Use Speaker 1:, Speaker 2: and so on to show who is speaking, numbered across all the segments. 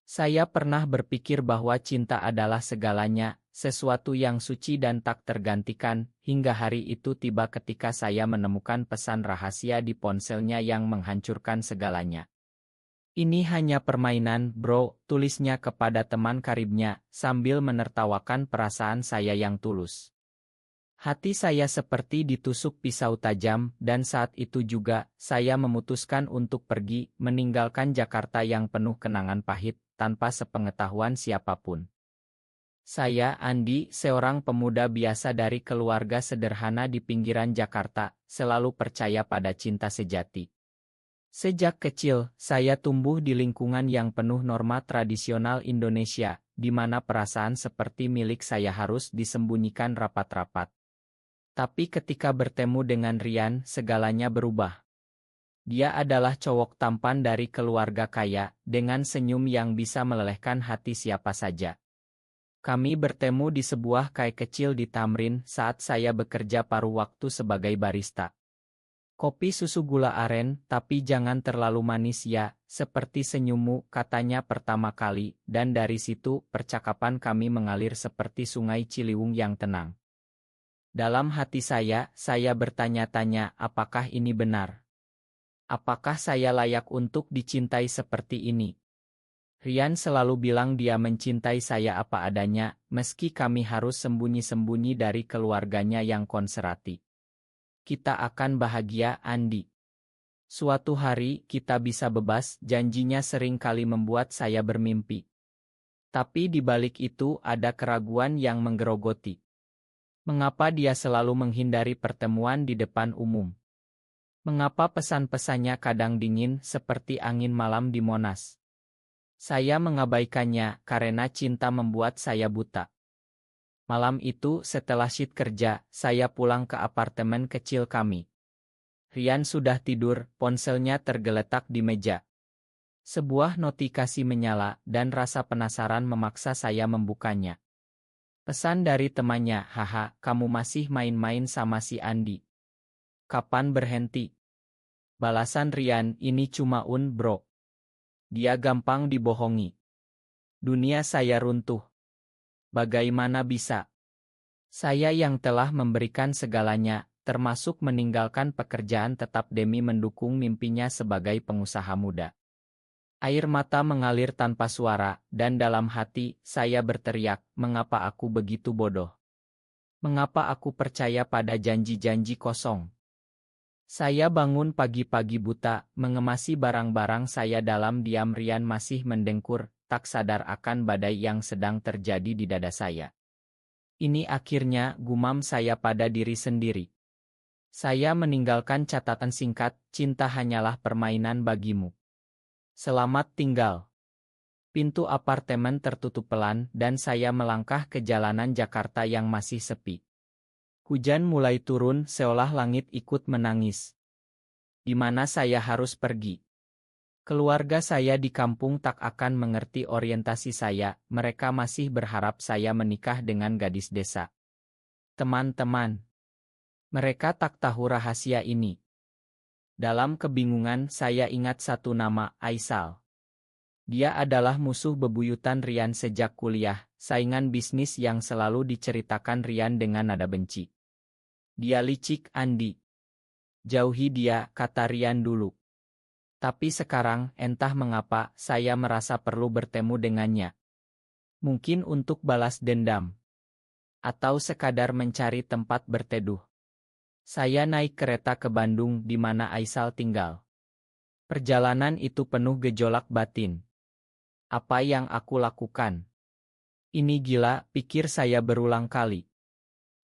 Speaker 1: Saya pernah berpikir bahwa cinta adalah segalanya, sesuatu yang suci dan tak tergantikan, hingga hari itu tiba ketika saya menemukan pesan rahasia di ponselnya yang menghancurkan segalanya. "Ini hanya permainan, bro," tulisnya kepada teman karibnya, sambil menertawakan perasaan saya yang tulus. Hati saya seperti ditusuk pisau tajam, dan saat itu juga, saya memutuskan untuk pergi, meninggalkan Jakarta yang penuh kenangan pahit, tanpa sepengetahuan siapapun. Saya, Andi, seorang pemuda biasa dari keluarga sederhana di pinggiran Jakarta, selalu percaya pada cinta sejati. Sejak kecil, saya tumbuh di lingkungan yang penuh norma tradisional Indonesia, di mana perasaan seperti milik saya harus disembunyikan rapat-rapat. Tapi ketika bertemu dengan Rian, segalanya berubah. Dia adalah cowok tampan dari keluarga kaya, dengan senyum yang bisa melelehkan hati siapa saja. Kami bertemu di sebuah kai kecil di Tamrin saat saya bekerja paruh waktu sebagai barista. "Kopi susu gula aren, tapi jangan terlalu manis ya, seperti senyummu," katanya pertama kali, dan dari situ percakapan kami mengalir seperti sungai Ciliwung yang tenang. Dalam hati saya bertanya-tanya, apakah ini benar? Apakah saya layak untuk dicintai seperti ini? Rian selalu bilang dia mencintai saya apa adanya, meski kami harus sembunyi-sembunyi dari keluarganya yang konservatif. "Kita akan bahagia, Andi. Suatu hari kita bisa bebas," janjinya sering kali membuat saya bermimpi. Tapi di balik itu ada keraguan yang menggerogoti. Mengapa dia selalu menghindari pertemuan di depan umum? Mengapa pesan-pesannya kadang dingin seperti angin malam di Monas? Saya mengabaikannya karena cinta membuat saya buta. Malam itu setelah shift kerja, saya pulang ke apartemen kecil kami. Rian sudah tidur, ponselnya tergeletak di meja. Sebuah notifikasi menyala, dan rasa penasaran memaksa saya membukanya. Pesan dari temannya, "Haha, kamu masih main-main sama si Andi. Kapan berhenti?" Balasan Rian, "Ini cuma bro. Dia gampang dibohongi." Dunia saya runtuh. Bagaimana bisa? Saya yang telah memberikan segalanya, termasuk meninggalkan pekerjaan tetap demi mendukung mimpinya sebagai pengusaha muda. Air mata mengalir tanpa suara, dan dalam hati, saya berteriak, mengapa aku begitu bodoh? Mengapa aku percaya pada janji-janji kosong? Saya bangun pagi-pagi buta, mengemasi barang-barang saya dalam diam. Rian masih mendengkur, tak sadar akan badai yang sedang terjadi di dada saya. "Ini akhirnya," gumam saya pada diri sendiri. Saya meninggalkan catatan singkat, "Cinta hanyalah permainan bagimu. Selamat tinggal." Pintu apartemen tertutup pelan, dan saya melangkah ke jalanan Jakarta yang masih sepi. Hujan mulai turun, seolah langit ikut menangis. Di mana saya harus pergi? Keluarga saya di kampung tak akan mengerti orientasi saya, mereka masih berharap saya menikah dengan gadis desa. Teman-teman, mereka tak tahu rahasia ini. Dalam kebingungan, saya ingat satu nama, Aisal. Dia adalah musuh bebuyutan Rian sejak kuliah, saingan bisnis yang selalu diceritakan Rian dengan nada benci. "Dia licik, Andi. Jauhi dia," kata Rian dulu. Tapi sekarang, entah mengapa, saya merasa perlu bertemu dengannya. Mungkin untuk balas dendam. Atau sekadar mencari tempat berteduh. Saya naik kereta ke Bandung di mana Aisal tinggal. Perjalanan itu penuh gejolak batin. Apa yang aku lakukan? Ini gila, pikir saya berulang kali.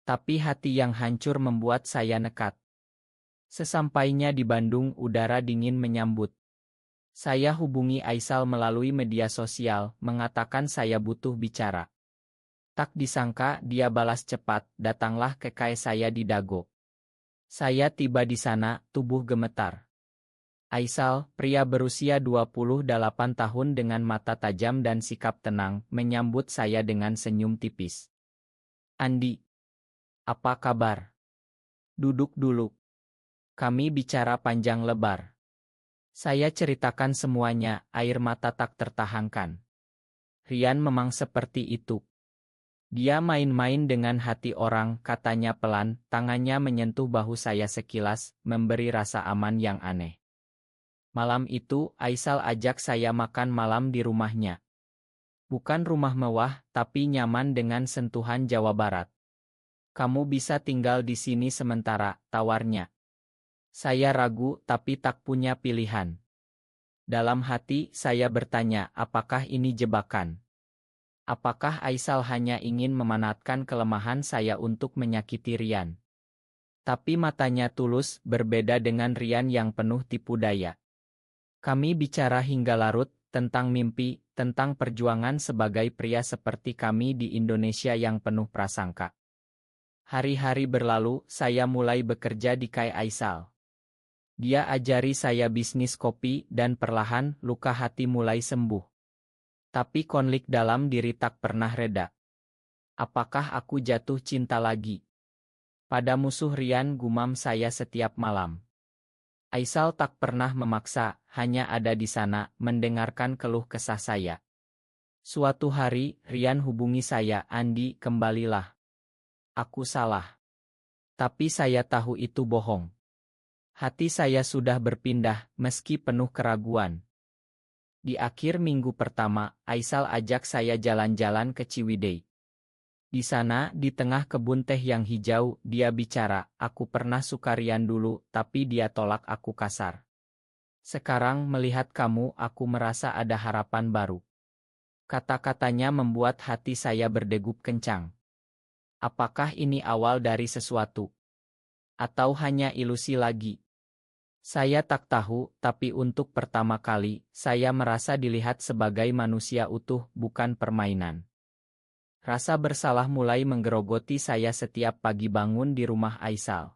Speaker 1: Tapi hati yang hancur membuat saya nekat. Sesampainya di Bandung, udara dingin menyambut. Saya hubungi Aisal melalui media sosial, mengatakan saya butuh bicara. Tak disangka dia balas cepat, "Datanglah ke kai saya di Dago." Saya tiba di sana, tubuh gemetar. Aisal, pria berusia 28 tahun dengan mata tajam dan sikap tenang, menyambut saya dengan senyum tipis. "Andi, apa kabar? Duduk dulu. Kami bicara panjang lebar." Saya ceritakan semuanya, air mata tak tertahankan. Rian memang seperti itu. Dia main-main dengan hati orang, katanya pelan, tangannya menyentuh bahu saya sekilas, memberi rasa aman yang aneh. Malam itu, Aisal ajak saya makan malam di rumahnya. Bukan rumah mewah, tapi nyaman dengan sentuhan Jawa Barat. Kamu bisa tinggal di sini sementara, tawarnya. Saya ragu, tapi tak punya pilihan. Dalam hati, saya bertanya, apakah ini jebakan? Apakah Aisal hanya ingin memanfaatkan kelemahan saya untuk menyakiti Rian? Tapi matanya tulus, berbeda dengan Rian yang penuh tipu daya. Kami bicara hingga larut, tentang mimpi, tentang perjuangan sebagai pria seperti kami di Indonesia yang penuh prasangka. Hari-hari berlalu, saya mulai bekerja di Kai Aisal. Dia ajari saya bisnis kopi dan perlahan luka hati mulai sembuh. Tapi konflik dalam diri tak pernah reda. Apakah aku jatuh cinta lagi? Pada musuh Rian, gumam saya setiap malam. Aisal tak pernah memaksa, hanya ada di sana, mendengarkan keluh kesah saya. Suatu hari, Rian hubungi saya, Andi, kembalilah. Aku salah. Tapi saya tahu itu bohong. Hati saya sudah berpindah, meski penuh keraguan. Di akhir minggu pertama, Aisal ajak saya jalan-jalan ke Ciwidey. Di sana, di tengah kebun teh yang hijau, dia bicara, aku pernah suka Rian dulu, tapi dia tolak aku kasar. Sekarang melihat kamu, aku merasa ada harapan baru. Kata-katanya membuat hati saya berdegup kencang. Apakah ini awal dari sesuatu? Atau hanya ilusi lagi? Saya tak tahu, tapi untuk pertama kali, saya merasa dilihat sebagai manusia utuh, bukan permainan. Rasa bersalah mulai menggerogoti saya setiap pagi bangun di rumah Aisal.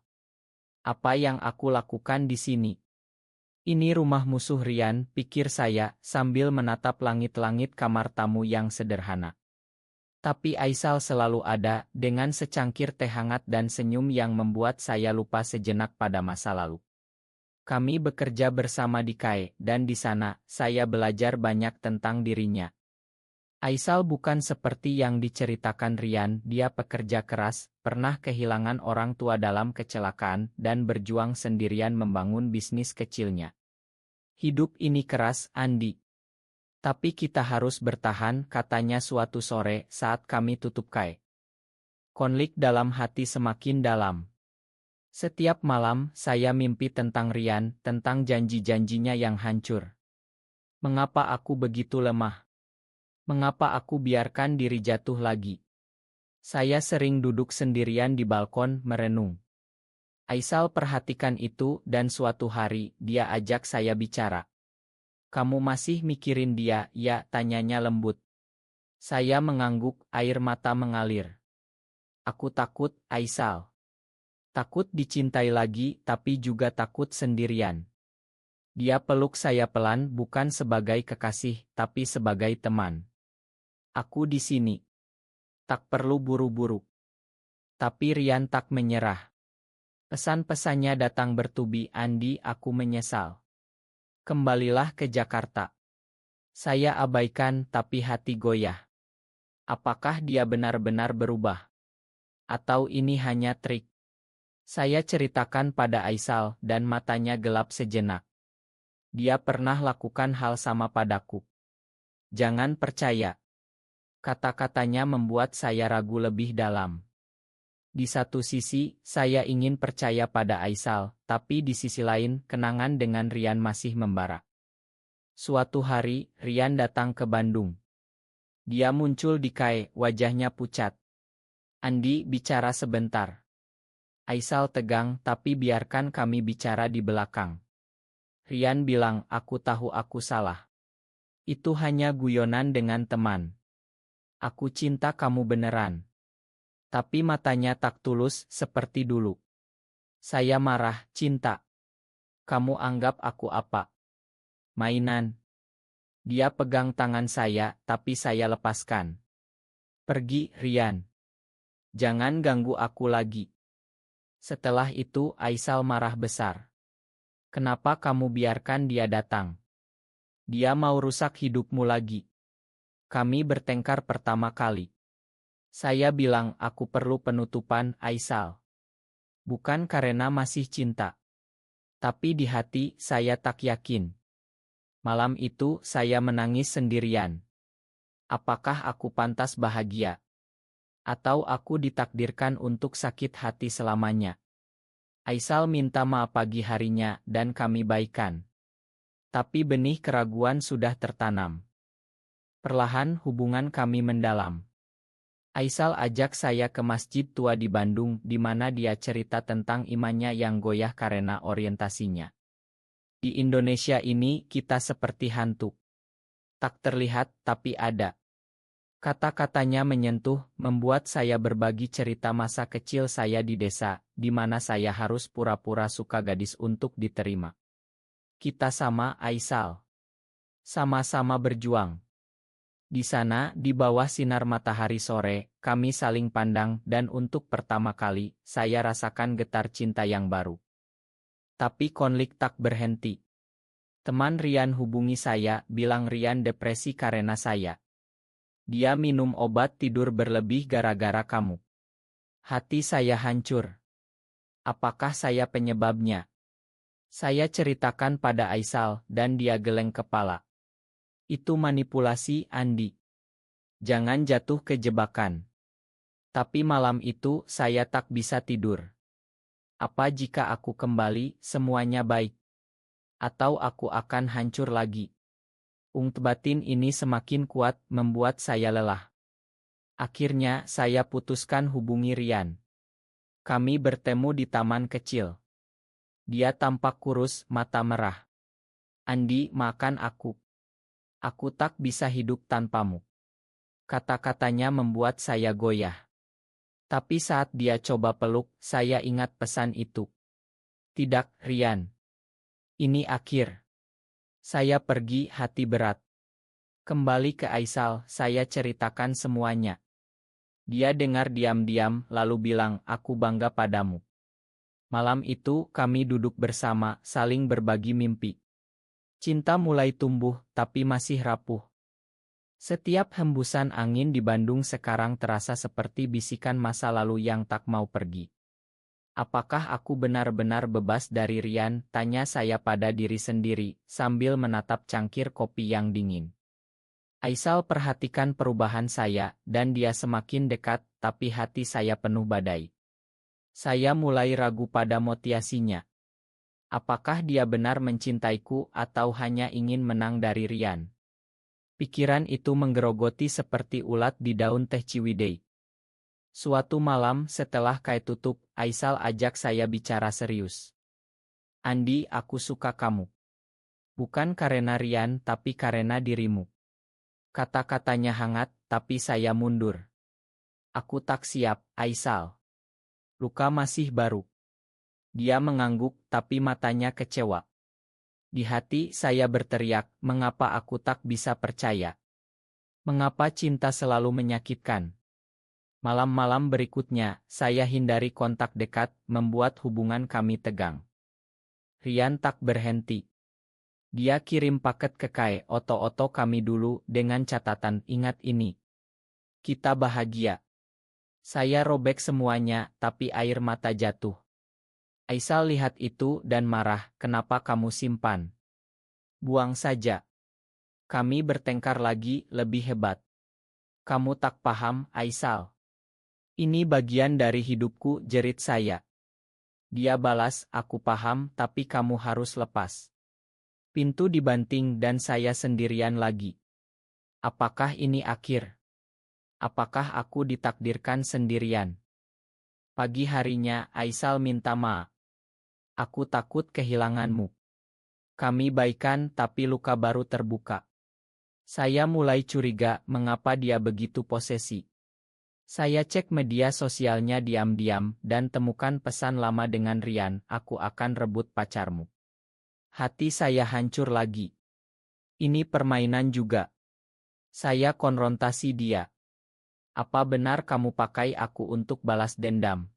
Speaker 1: Apa yang aku lakukan di sini? Ini rumah musuh Rian, pikir saya, sambil menatap langit-langit kamar tamu yang sederhana. Tapi Aisal selalu ada, dengan secangkir teh hangat dan senyum yang membuat saya lupa sejenak pada masa lalu. Kami bekerja bersama di KAE, dan di sana, saya belajar banyak tentang dirinya. Aisal bukan seperti yang diceritakan Rian, dia pekerja keras, pernah kehilangan orang tua dalam kecelakaan, dan berjuang sendirian membangun bisnis kecilnya. Hidup ini keras, Andi. Tapi kita harus bertahan, katanya suatu sore, saat kami tutup KAE. Konflik dalam hati semakin dalam. Setiap malam, saya mimpi tentang Rian, tentang janji-janjinya yang hancur. Mengapa aku begitu lemah? Mengapa aku biarkan diri jatuh lagi? Saya sering duduk sendirian di balkon, merenung. Aisal perhatikan itu, dan suatu hari, dia ajak saya bicara. Kamu masih mikirin dia, ya? Tanyanya lembut. Saya mengangguk, air mata mengalir. Aku takut, Aisal. Takut dicintai lagi, tapi juga takut sendirian. Dia peluk saya pelan, bukan sebagai kekasih, tapi sebagai teman. Aku di sini. Tak perlu buru-buru. Tapi Rian tak menyerah. Pesan-pesannya datang bertubi, Andi, aku menyesal. Kembalilah ke Jakarta. Saya abaikan, tapi hati goyah. Apakah dia benar-benar berubah? Atau ini hanya trik? Saya ceritakan pada Aisal, dan matanya gelap sejenak. Dia pernah lakukan hal sama padaku. Jangan percaya. Kata-katanya membuat saya ragu lebih dalam. Di satu sisi, saya ingin percaya pada Aisal, tapi di sisi lain, kenangan dengan Rian masih membara. Suatu hari, Rian datang ke Bandung. Dia muncul di KAE, wajahnya pucat. Andi, bicara sebentar. Aisal tegang, tapi biarkan kami bicara di belakang. Rian bilang, aku tahu aku salah. Itu hanya guyonan dengan teman. Aku cinta kamu beneran. Tapi matanya tak tulus, seperti dulu. Saya marah, cinta. Kamu anggap aku apa? Mainan. Dia pegang tangan saya, tapi saya lepaskan. Pergi, Rian. Jangan ganggu aku lagi. Setelah itu, Aisal marah besar. Kenapa kamu biarkan dia datang? Dia mau rusak hidupmu lagi. Kami bertengkar pertama kali. Saya bilang aku perlu penutupan, Aisal. Bukan karena masih cinta. Tapi di hati saya tak yakin. Malam itu saya menangis sendirian. Apakah aku pantas bahagia? Atau aku ditakdirkan untuk sakit hati selamanya? Aisal minta maaf pagi harinya dan kami baikan. Tapi benih keraguan sudah tertanam. Perlahan hubungan kami mendalam. Aisal ajak saya ke masjid tua di Bandung di mana dia cerita tentang imannya yang goyah karena orientasinya. Di Indonesia ini kita seperti hantu. Tak terlihat tapi ada. Kata-katanya menyentuh, membuat saya berbagi cerita masa kecil saya di desa, di mana saya harus pura-pura suka gadis untuk diterima. Kita sama, Aisal. Sama-sama berjuang. Di sana, di bawah sinar matahari sore, kami saling pandang dan untuk pertama kali, saya rasakan getar cinta yang baru. Tapi konflik tak berhenti. Teman Rian hubungi saya, bilang Rian depresi karena saya. Dia minum obat tidur berlebih gara-gara kamu. Hati saya hancur. Apakah saya penyebabnya? Saya ceritakan pada Aisal dan dia geleng kepala. Itu manipulasi, Andi. Jangan jatuh ke jebakan. Tapi malam itu saya tak bisa tidur. Apa jika aku kembali, semuanya baik? Atau aku akan hancur lagi? Batin ini semakin kuat, membuat saya lelah. Akhirnya, saya putuskan hubungi Rian. Kami bertemu di taman kecil. Dia tampak kurus, mata merah. Andi, makan aku. Aku tak bisa hidup tanpamu. Kata-katanya membuat saya goyah. Tapi saat dia coba peluk, saya ingat pesan itu. Tidak, Rian. Ini akhir. Saya pergi hati berat. Kembali ke Aisal, saya ceritakan semuanya. Dia dengar diam-diam, lalu bilang, aku bangga padamu. Malam itu, kami duduk bersama, saling berbagi mimpi. Cinta mulai tumbuh, tapi masih rapuh. Setiap hembusan angin di Bandung sekarang terasa seperti bisikan masa lalu yang tak mau pergi. Apakah aku benar-benar bebas dari Rian? Tanya saya pada diri sendiri, sambil menatap cangkir kopi yang dingin. Aisal perhatikan perubahan saya, dan dia semakin dekat, tapi hati saya penuh badai. Saya mulai ragu pada motivasinya. Apakah dia benar mencintaiku atau hanya ingin menang dari Rian? Pikiran itu menggerogoti seperti ulat di daun teh ciwidey. Suatu malam setelah kai tutup, Aisal ajak saya bicara serius. Andi, aku suka kamu. Bukan karena Rian tapi karena dirimu. Kata-katanya hangat, tapi saya mundur. Aku tak siap, Aisal. Luka masih baru. Dia mengangguk, tapi matanya kecewa. Di hati saya berteriak, mengapa aku tak bisa percaya? Mengapa cinta selalu menyakitkan? Malam-malam berikutnya, saya hindari kontak dekat, membuat hubungan kami tegang. Rian tak berhenti. Dia kirim paket ke oto-oto kami dulu dengan catatan, ingat ini. Kita bahagia. Saya robek semuanya, tapi air mata jatuh. Aisal lihat itu dan marah, kenapa kamu simpan? Buang saja. Kami bertengkar lagi, lebih hebat. Kamu tak paham, Aisal. Ini bagian dari hidupku, jerit saya. Dia balas, aku paham, tapi kamu harus lepas. Pintu dibanting dan saya sendirian lagi. Apakah ini akhir? Apakah aku ditakdirkan sendirian? Pagi harinya, Aisal minta maaf. Aku takut kehilanganmu. Kami baikan tapi luka baru terbuka. Saya mulai curiga mengapa dia begitu posesi. Saya cek media sosialnya diam-diam dan temukan pesan lama dengan Rian, aku akan rebut pacarmu. Hati saya hancur lagi. Ini permainan juga. Saya konfrontasi dia. Apa benar kamu pakai aku untuk balas dendam?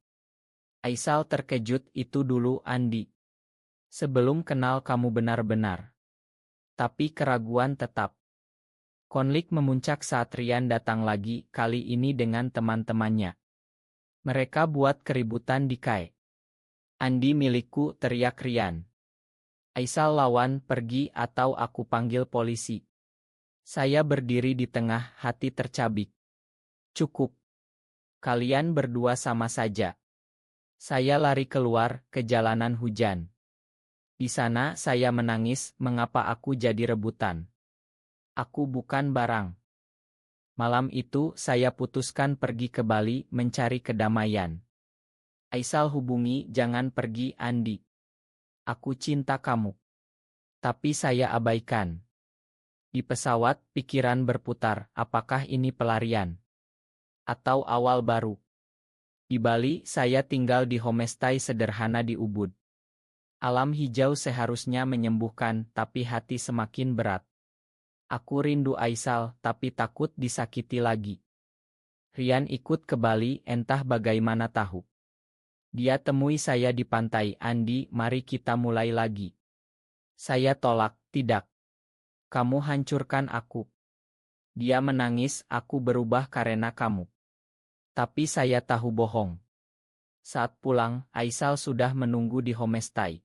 Speaker 1: Aisal terkejut, itu dulu Andi. Sebelum kenal kamu benar-benar. Tapi keraguan tetap. Konflik memuncak saat Rian datang lagi, kali ini dengan teman-temannya. Mereka buat keributan di Kai. Andi milikku, teriak Rian. Aisal lawan, pergi atau aku panggil polisi. Saya berdiri di tengah, hati tercabik. Cukup. Kalian berdua sama saja. Saya lari keluar, ke jalanan hujan. Di sana saya menangis, mengapa aku jadi rebutan. Aku bukan barang. Malam itu saya putuskan pergi ke Bali mencari kedamaian. Aisal hubungi, jangan pergi Andi. Aku cinta kamu. Tapi saya abaikan. Di pesawat, pikiran berputar, apakah ini pelarian? Atau awal baru? Di Bali, saya tinggal di homestay sederhana di Ubud. Alam hijau seharusnya menyembuhkan, tapi hati semakin berat. Aku rindu Aisal, tapi takut disakiti lagi. Rian ikut ke Bali, entah bagaimana tahu. Dia temui saya di pantai, Andi, mari kita mulai lagi. Saya tolak, tidak. Kamu hancurkan aku. Dia menangis, aku berubah karena kamu. Tapi saya tahu bohong. Saat pulang, Aisal sudah menunggu di homestay.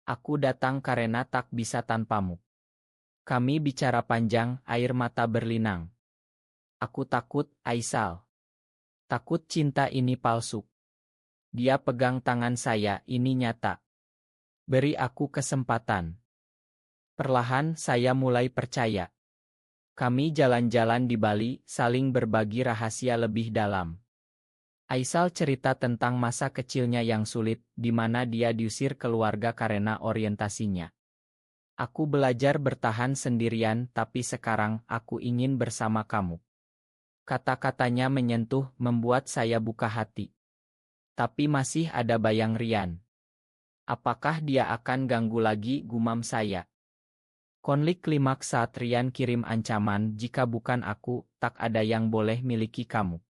Speaker 1: Aku datang karena tak bisa tanpamu. Kami bicara panjang, air mata berlinang. Aku takut, Aisal. Takut cinta ini palsu. Dia pegang tangan saya, ini nyata. Beri aku kesempatan. Perlahan saya mulai percaya. Kami jalan-jalan di Bali, saling berbagi rahasia lebih dalam. Aisal cerita tentang masa kecilnya yang sulit, di mana dia diusir keluarga karena orientasinya. Aku belajar bertahan sendirian, tapi sekarang aku ingin bersama kamu. Kata-katanya menyentuh, membuat saya buka hati. Tapi masih ada bayang Rian. Apakah dia akan ganggu lagi, gumam saya. Konflik klimaks saat Rian kirim ancaman, jika bukan aku, tak ada yang boleh miliki kamu.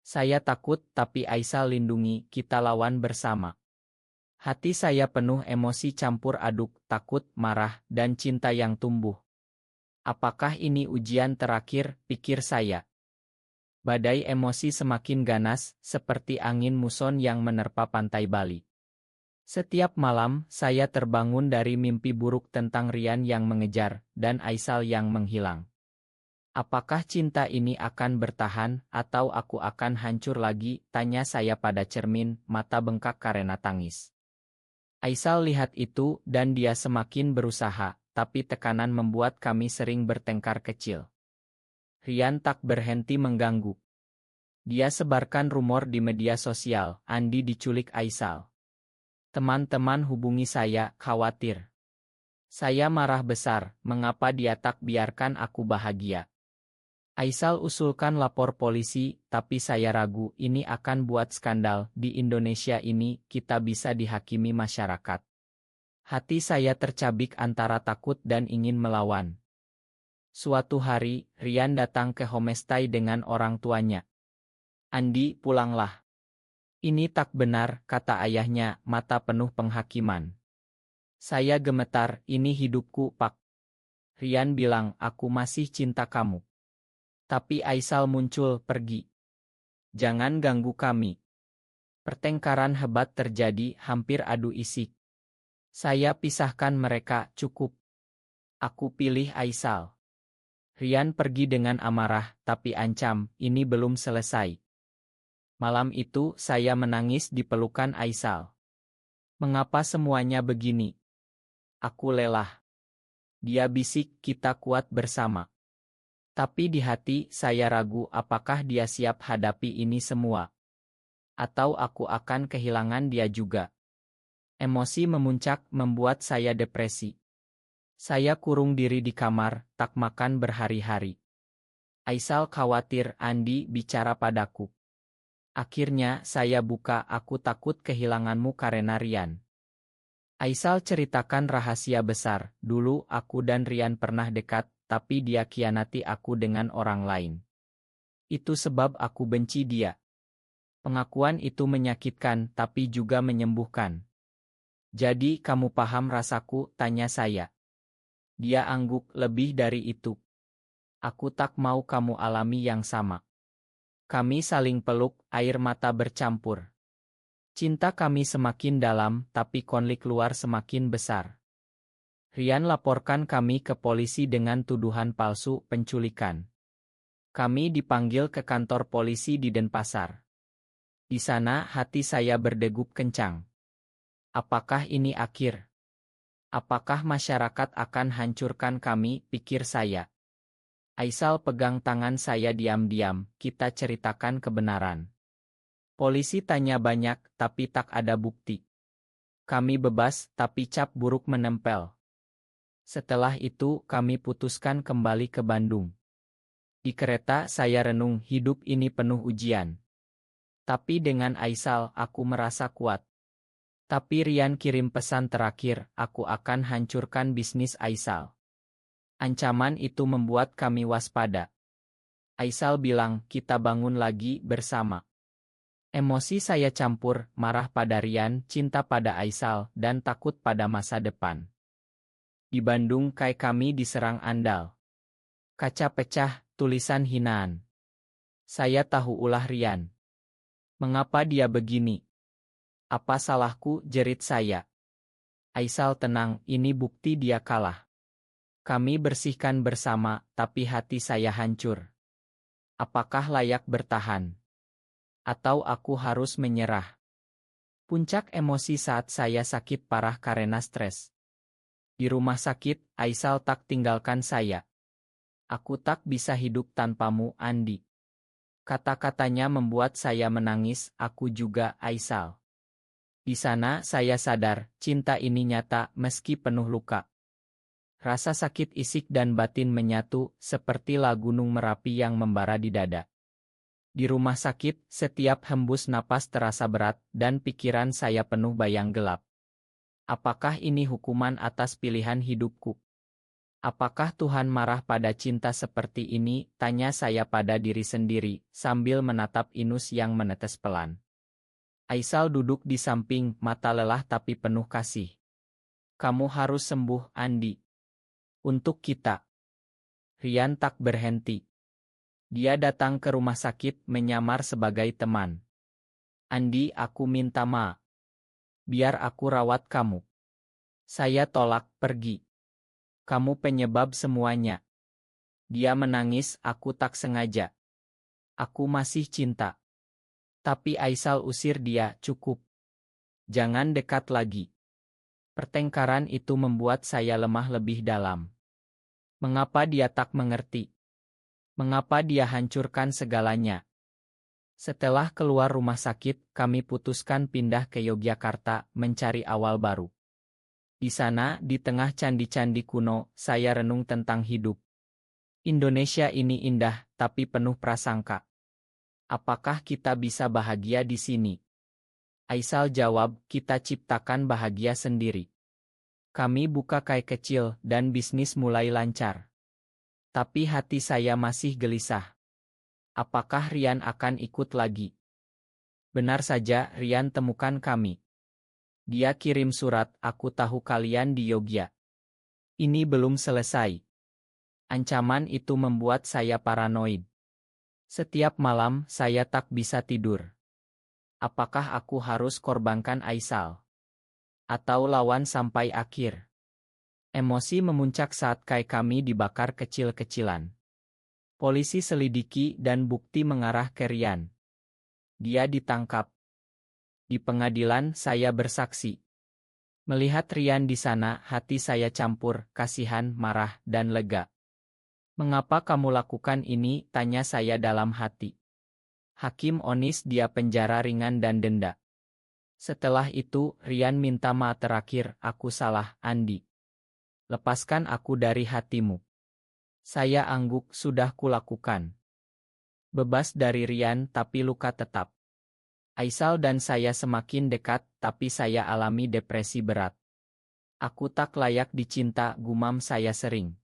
Speaker 1: Saya takut, tapi Aisal lindungi, kita lawan bersama. Hati saya penuh emosi campur aduk, takut, marah, dan cinta yang tumbuh. Apakah ini ujian terakhir, pikir saya. Badai emosi semakin ganas, seperti angin muson yang menerpa pantai Bali. Setiap malam, saya terbangun dari mimpi buruk tentang Rian yang mengejar, dan Aisal yang menghilang. Apakah cinta ini akan bertahan, atau aku akan hancur lagi, tanya saya pada cermin, mata bengkak karena tangis. Aisal lihat itu, dan dia semakin berusaha, tapi tekanan membuat kami sering bertengkar kecil. Rian tak berhenti mengganggu. Dia sebarkan rumor di media sosial, Andi diculik Aisal. Teman-teman hubungi saya, khawatir. Saya marah besar, mengapa dia tak biarkan aku bahagia. Aisal usulkan lapor polisi, tapi saya ragu, ini akan buat skandal, di Indonesia ini, kita bisa dihakimi masyarakat. Hati saya tercabik antara takut dan ingin melawan. Suatu hari, Rian datang ke homestay dengan orang tuanya. Andi, pulanglah. Ini tak benar, kata ayahnya, mata penuh penghakiman. Saya gemetar, ini hidupku, Pak. Rian bilang, aku masih cinta kamu. Tapi Aisal muncul, pergi. Jangan ganggu kami. Pertengkaran hebat terjadi, hampir adu isik. Saya pisahkan mereka, cukup. Aku pilih Aisal. Rian pergi dengan amarah, tapi ancam, ini belum selesai. Malam itu, saya menangis di pelukan Aisal. Mengapa semuanya begini? Aku lelah. Dia bisik, kita kuat bersama. Tapi di hati, saya ragu apakah dia siap hadapi ini semua. Atau aku akan kehilangan dia juga. Emosi memuncak, membuat saya depresi. Saya kurung diri di kamar, tak makan berhari-hari. Aisal khawatir, Andi bicara padaku. Akhirnya, saya buka, aku takut kehilanganmu karena Rian. Aisal ceritakan rahasia besar, dulu aku dan Rian pernah dekat, tapi dia khianati aku dengan orang lain. Itu sebab aku benci dia. Pengakuan itu menyakitkan, tapi juga menyembuhkan. Jadi kamu paham rasaku, tanya saya. Dia angguk, lebih dari itu. Aku tak mau kamu alami yang sama. Kami saling peluk, air mata bercampur. Cinta kami semakin dalam, tapi konflik luar semakin besar. Rian laporkan kami ke polisi dengan tuduhan palsu penculikan. Kami dipanggil ke kantor polisi di Denpasar. Di sana hati saya berdegup kencang. Apakah ini akhir? Apakah masyarakat akan hancurkan kami, pikir saya. Aisal pegang tangan saya diam-diam, kita ceritakan kebenaran. Polisi tanya banyak, tapi tak ada bukti. Kami bebas, tapi cap buruk menempel. Setelah itu, kami putuskan kembali ke Bandung. Di kereta saya renung, hidup ini penuh ujian. Tapi dengan Aisal, aku merasa kuat. Tapi Rian kirim pesan terakhir, aku akan hancurkan bisnis Aisal. Ancaman itu membuat kami waspada. Aisal bilang, kita bangun lagi bersama. Emosi saya campur, marah pada Rian, cinta pada Aisal, dan takut pada masa depan. Di Bandung kami diserang andal. Kaca pecah, tulisan hinaan. Saya tahu ulah Rian. Mengapa dia begini? Apa salahku, jerit saya. Aisal tenang, ini bukti dia kalah. Kami bersihkan bersama, tapi hati saya hancur. Apakah layak bertahan? Atau aku harus menyerah? Puncak emosi saat saya sakit parah karena stres. Di rumah sakit, Aisal tak tinggalkan saya. Aku tak bisa hidup tanpamu, Andi. Kata-katanya membuat saya menangis, aku juga, Aisal. Di sana saya sadar, cinta ini nyata meski penuh luka. Rasa sakit isik dan batin menyatu, sepertilah gunung Merapi yang membara di dada. Di rumah sakit, setiap hembus napas terasa berat, dan pikiran saya penuh bayang gelap. Apakah ini hukuman atas pilihan hidupku? Apakah Tuhan marah pada cinta seperti ini? Tanya saya pada diri sendiri, sambil menatap Inus yang menetes pelan. Aisal duduk di samping, mata lelah tapi penuh kasih. Kamu harus sembuh, Andi. Untuk kita. Rian tak berhenti. Dia datang ke rumah sakit, menyamar sebagai teman. Andi, aku minta biar aku rawat kamu. Saya tolak, pergi. Kamu penyebab semuanya. Dia menangis, aku tak sengaja. Aku masih cinta. Tapi Aisal usir dia, cukup. Jangan dekat lagi. Pertengkaran itu membuat saya lemah lebih dalam. Mengapa dia tak mengerti? Mengapa dia hancurkan segalanya? Setelah keluar rumah sakit, kami putuskan pindah ke Yogyakarta, mencari awal baru. Di sana, di tengah candi-candi kuno, saya renung tentang hidup. Indonesia ini indah, tapi penuh prasangka. Apakah kita bisa bahagia di sini? Aisal jawab, kita ciptakan bahagia sendiri. Kami buka kai kecil, dan bisnis mulai lancar. Tapi hati saya masih gelisah. Apakah Rian akan ikut lagi? Benar saja, Rian temukan kami. Dia kirim surat, aku tahu kalian di Yogya. Ini belum selesai. Ancaman itu membuat saya paranoid. Setiap malam, saya tak bisa tidur. Apakah aku harus korbankan Aisal? Atau lawan sampai akhir? Emosi memuncak saat kai kami dibakar kecil-kecilan. Polisi selidiki dan bukti mengarah ke Rian. Dia ditangkap. Di pengadilan, saya bersaksi. Melihat Rian di sana, hati saya campur, kasihan, marah, dan lega. Mengapa kamu lakukan ini? Tanya saya dalam hati. Hakim vonis dia penjara ringan dan denda. Setelah itu, Rian minta maaf terakhir, aku salah, Andi. Lepaskan aku dari hatimu. Saya angguk, sudah kulakukan. Bebas dari Rian, tapi luka tetap. Aisal dan saya semakin dekat, tapi saya alami depresi berat. Aku tak layak dicinta, gumam saya sering.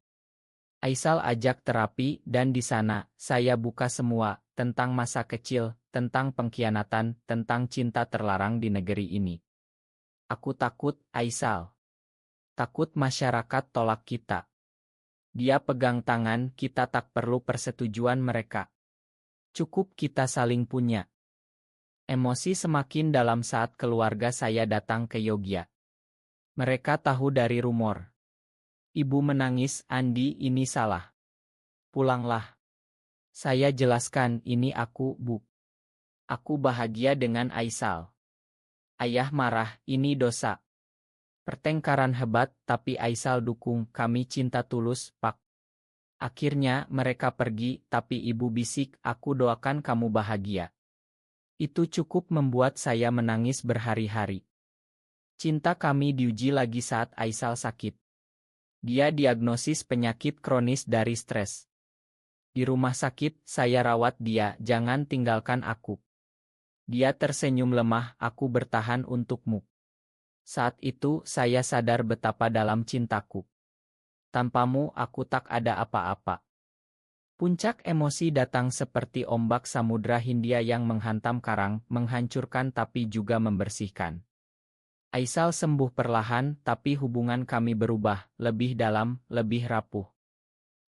Speaker 1: Aisal ajak terapi, dan di sana, saya buka semua, tentang masa kecil, tentang pengkhianatan, tentang cinta terlarang di negeri ini. Aku takut, Aisal. Takut masyarakat tolak kita. Dia pegang tangan, kita tak perlu persetujuan mereka. Cukup kita saling punya. Emosi semakin dalam saat keluarga saya datang ke Yogya. Mereka tahu dari rumor. Ibu menangis, Andi ini salah. Pulanglah. Saya jelaskan, ini aku, Bu. Aku bahagia dengan Aisal. Ayah marah, ini dosa. Pertengkaran hebat, tapi Aisal dukung, kami cinta tulus, Pak. Akhirnya mereka pergi, tapi ibu bisik, aku doakan kamu bahagia. Itu cukup membuat saya menangis berhari-hari. Cinta kami diuji lagi saat Aisal sakit. Dia diagnosis penyakit kronis dari stres. Di rumah sakit, saya rawat dia, jangan tinggalkan aku. Dia tersenyum lemah, aku bertahan untukmu. Saat itu, saya sadar betapa dalam cintaku. Tanpamu, aku tak ada apa-apa. Puncak emosi datang seperti ombak Samudra Hindia yang menghantam karang, menghancurkan tapi juga membersihkan. Aisal sembuh perlahan, tapi hubungan kami berubah, lebih dalam, lebih rapuh.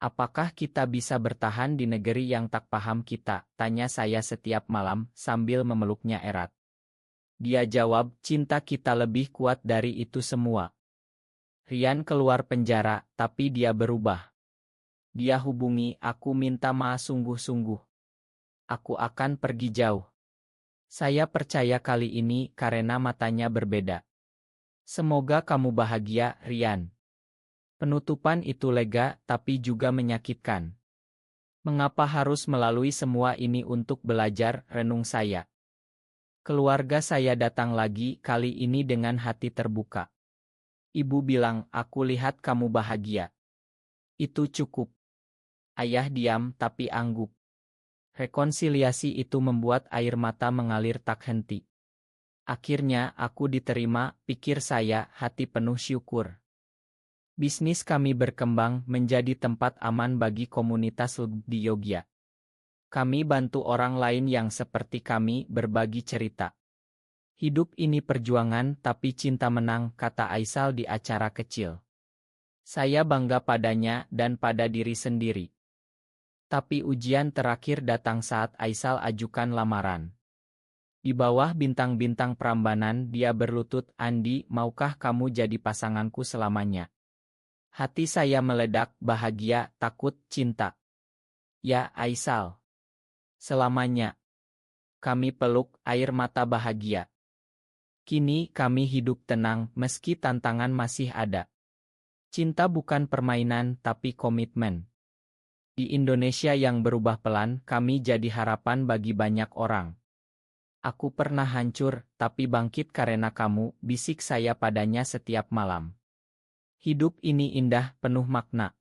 Speaker 1: Apakah kita bisa bertahan di negeri yang tak paham kita? Tanya saya setiap malam, sambil memeluknya erat. Dia jawab, cinta kita lebih kuat dari itu semua. Rian keluar penjara, tapi dia berubah. Dia hubungi, aku minta maaf sungguh-sungguh. Aku akan pergi jauh. Saya percaya kali ini karena matanya berbeda. Semoga kamu bahagia, Rian. Penutupan itu lega, tapi juga menyakitkan. Mengapa harus melalui semua ini untuk belajar, renung saya. Keluarga saya datang lagi, kali ini dengan hati terbuka. Ibu bilang, aku lihat kamu bahagia. Itu cukup. Ayah diam tapi angguk. Rekonsiliasi itu membuat air mata mengalir tak henti. Akhirnya aku diterima, pikir saya, hati penuh syukur. Bisnis kami berkembang menjadi tempat aman bagi komunitas di Yogya. Kami bantu orang lain yang seperti kami berbagi cerita. Hidup ini perjuangan tapi cinta menang, kata Aisal di acara kecil. Saya bangga padanya dan pada diri sendiri. Tapi ujian terakhir datang saat Aisal ajukan lamaran. Di bawah bintang-bintang Prambanan dia berlutut, Andi, maukah kamu jadi pasanganku selamanya? Hati saya meledak, bahagia, takut, cinta. Ya, Aisal. Selamanya. Kami peluk, air mata bahagia. Kini kami hidup tenang, meski tantangan masih ada. Cinta bukan permainan, tapi komitmen. Di Indonesia yang berubah pelan, kami jadi harapan bagi banyak orang. Aku pernah hancur, tapi bangkit karena kamu, bisik saya padanya setiap malam. Hidup ini indah, penuh makna.